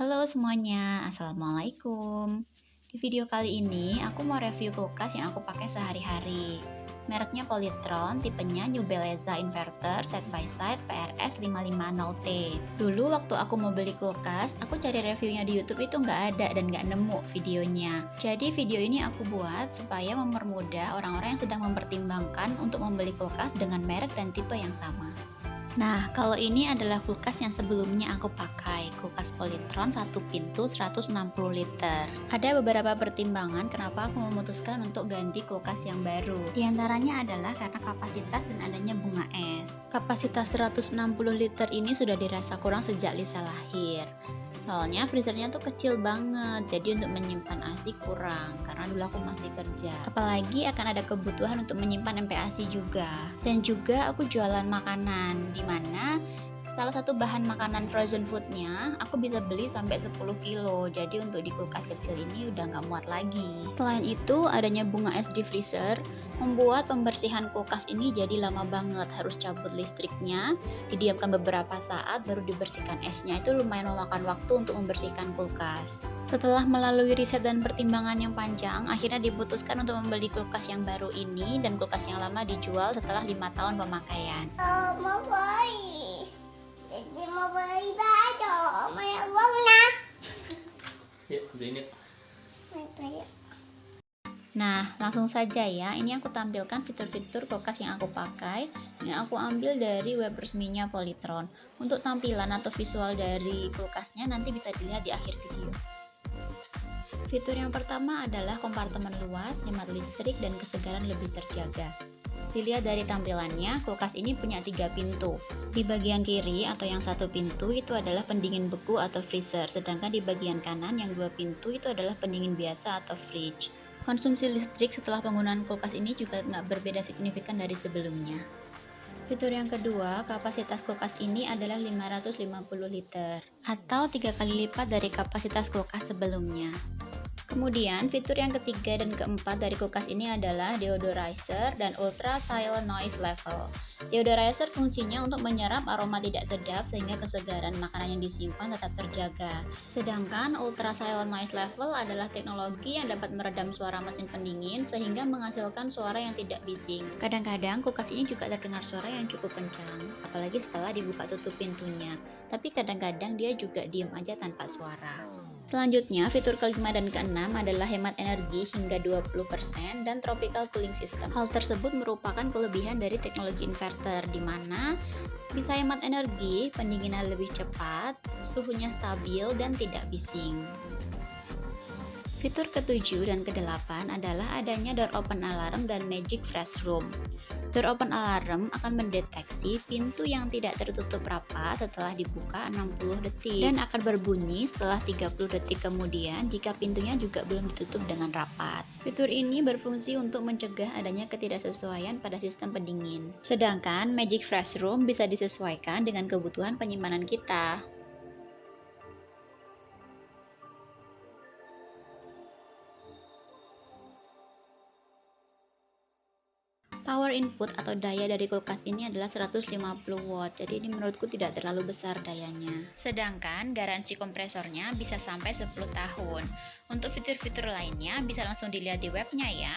Halo semuanya, Assalamualaikum. Di video kali ini, aku mau review kulkas yang aku pakai sehari-hari. Mereknya Polytron, tipenya New Beleza Inverter Side by Side PRS 550T. Dulu waktu aku mau beli kulkas, aku cari reviewnya di YouTube itu nggak ada dan nggak nemu videonya. Jadi video ini aku buat supaya mempermudah orang-orang yang sedang mempertimbangkan untuk membeli kulkas dengan merek dan tipe yang sama. Nah, kalau ini adalah kulkas yang sebelumnya aku pakai, kulkas Polytron satu pintu 160 liter. Ada beberapa pertimbangan kenapa aku memutuskan untuk ganti kulkas yang baru. Di antaranya adalah karena kapasitas dan adanya bunga es. Kapasitas 160 liter ini sudah dirasa kurang sejak Lisa lahir. Soalnya freezernya tuh kecil banget, jadi untuk menyimpan ASI kurang, karena dulu aku masih kerja. Apalagi akan ada kebutuhan untuk menyimpan MPASI juga. Dan juga aku jualan makanan, dimana salah satu bahan makanan frozen foodnya aku bisa beli sampai 10 kilo, jadi untuk di kulkas kecil ini udah nggak muat lagi. Selain itu, adanya bunga es di freezer membuat pembersihan kulkas ini jadi lama banget, harus cabut listriknya, didiamkan beberapa saat baru dibersihkan esnya. Itu lumayan memakan waktu untuk membersihkan kulkas. Setelah melalui riset dan pertimbangan yang panjang, akhirnya diputuskan untuk membeli kulkas yang baru ini, dan kulkas yang lama dijual setelah 5 tahun pemakaian. Mau beli, jadi mau beli baju, banyak uang nah. Ya, beliin yuk. Banyak. Nah, langsung saja ya, ini aku tampilkan fitur-fitur kulkas yang aku pakai, yang aku ambil dari web resminya Polytron. Untuk tampilan atau visual dari kulkasnya nanti bisa dilihat di akhir video. Fitur yang pertama adalah kompartemen luas, hemat listrik, dan kesegaran lebih terjaga. Dilihat dari tampilannya, kulkas ini punya 3 pintu. Di bagian kiri atau yang satu pintu itu adalah pendingin beku atau freezer, sedangkan di bagian kanan yang 2 pintu itu adalah pendingin biasa atau fridge. Konsumsi listrik setelah penggunaan kulkas ini juga nggak berbeda signifikan dari sebelumnya. Fitur yang kedua, kapasitas kulkas ini adalah 550 liter, atau 3 kali lipat dari kapasitas kulkas sebelumnya. Kemudian, fitur yang ketiga dan keempat dari kulkas ini adalah deodorizer dan ultra silent noise level. Deodorizer fungsinya untuk menyerap aroma tidak sedap sehingga kesegaran makanan yang disimpan tetap terjaga. Sedangkan ultra silent noise level adalah teknologi yang dapat meredam suara mesin pendingin sehingga menghasilkan suara yang tidak bising. Kadang-kadang kulkas ini juga terdengar suara yang cukup kencang, apalagi setelah dibuka tutup pintunya. Tapi kadang-kadang dia juga diem aja tanpa suara. Selanjutnya, fitur kelima dan keenam adalah hemat energi hingga 20% dan tropical cooling system. Hal tersebut merupakan kelebihan dari teknologi inverter, di mana bisa hemat energi, pendinginan lebih cepat, suhunya stabil, dan tidak bising. Fitur ketujuh dan kedelapan adalah adanya door open alarm dan magic fresh room. Door open alarm akan mendeteksi pintu yang tidak tertutup rapat setelah dibuka 60 detik dan akan berbunyi setelah 30 detik kemudian jika pintunya juga belum ditutup dengan rapat. Fitur ini berfungsi untuk mencegah adanya ketidaksesuaian pada sistem pendingin. Sedangkan Magic Fresh Room bisa disesuaikan dengan kebutuhan penyimpanan kita. Power input atau daya dari kulkas ini adalah 150 watt, jadi ini menurutku tidak terlalu besar dayanya. Sedangkan garansi kompresornya bisa sampai 10 tahun. Untuk fitur-fitur lainnya bisa langsung dilihat di webnya ya.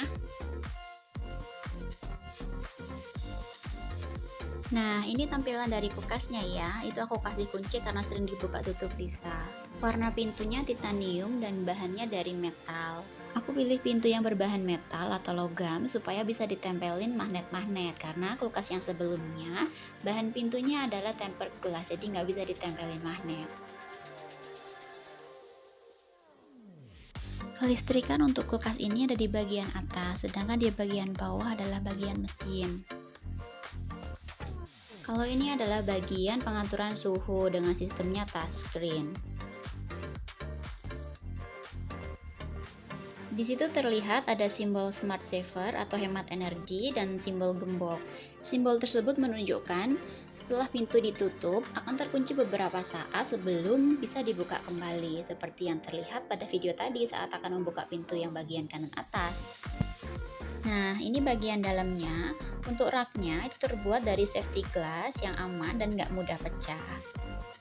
Nah, ini tampilan dari kulkasnya ya. Itu aku kasih kunci karena sering dibuka tutup Lisa. Warna pintunya titanium dan bahannya dari metal. Aku pilih pintu yang berbahan metal atau logam supaya bisa ditempelin magnet-magnet, karena kulkas yang sebelumnya bahan pintunya adalah tempered glass, jadi nggak bisa ditempelin magnet. Kelistrikan untuk kulkas ini ada di bagian atas, sedangkan di bagian bawah adalah bagian mesin. Kalau ini adalah bagian pengaturan suhu dengan sistemnya touchscreen. Di situ terlihat ada simbol Smart Saver atau hemat energi dan simbol gembok. Simbol tersebut menunjukkan setelah pintu ditutup akan terkunci beberapa saat sebelum bisa dibuka kembali, seperti yang terlihat pada video tadi saat akan membuka pintu yang bagian kanan atas. Nah, ini bagian dalamnya. Untuk raknya itu terbuat dari safety glass yang aman dan nggak mudah pecah.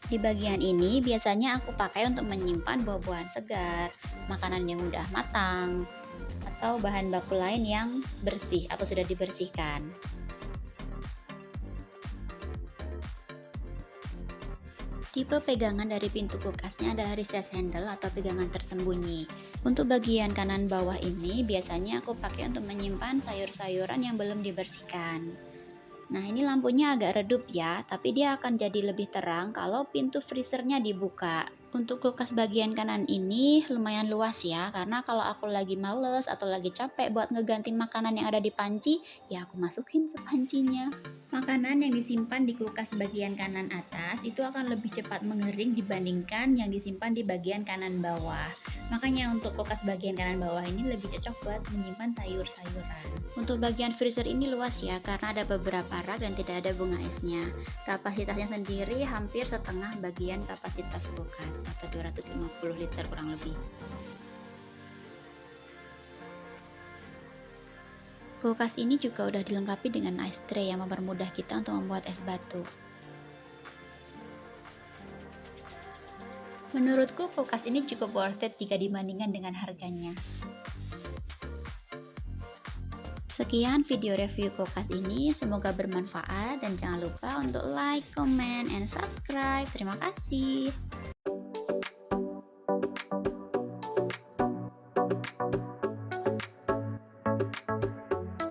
Di bagian ini biasanya aku pakai untuk menyimpan buah-buahan segar, makanan yang udah matang, atau bahan baku lain yang bersih atau sudah dibersihkan. Tipe pegangan dari pintu kulkasnya adalah recess handle atau pegangan tersembunyi. Untuk bagian kanan bawah ini biasanya aku pakai untuk menyimpan sayur-sayuran yang belum dibersihkan. Nah, ini lampunya agak redup ya, tapi dia akan jadi lebih terang kalau pintu freezernya dibuka. Untuk kulkas bagian kanan ini lumayan luas ya, karena kalau aku lagi males atau lagi capek buat ngeganti makanan yang ada di panci, ya aku masukin sepancinya. Makanan yang disimpan di kulkas bagian kanan atas itu akan lebih cepat mengering dibandingkan yang disimpan di bagian kanan bawah. Makanya untuk kulkas bagian kanan bawah ini lebih cocok buat menyimpan sayur-sayuran. Untuk bagian freezer ini luas ya, karena ada beberapa rak dan tidak ada bunga esnya. Kapasitasnya sendiri hampir setengah bagian kapasitas kulkas, atau 250 liter kurang lebih. Kulkas ini juga udah dilengkapi dengan ice tray yang mempermudah kita untuk membuat es batu. Menurutku kulkas ini cukup worth it jika dibandingkan dengan harganya. Sekian video review kulkas ini, semoga bermanfaat dan jangan lupa untuk like, comment, and subscribe. Terima kasih.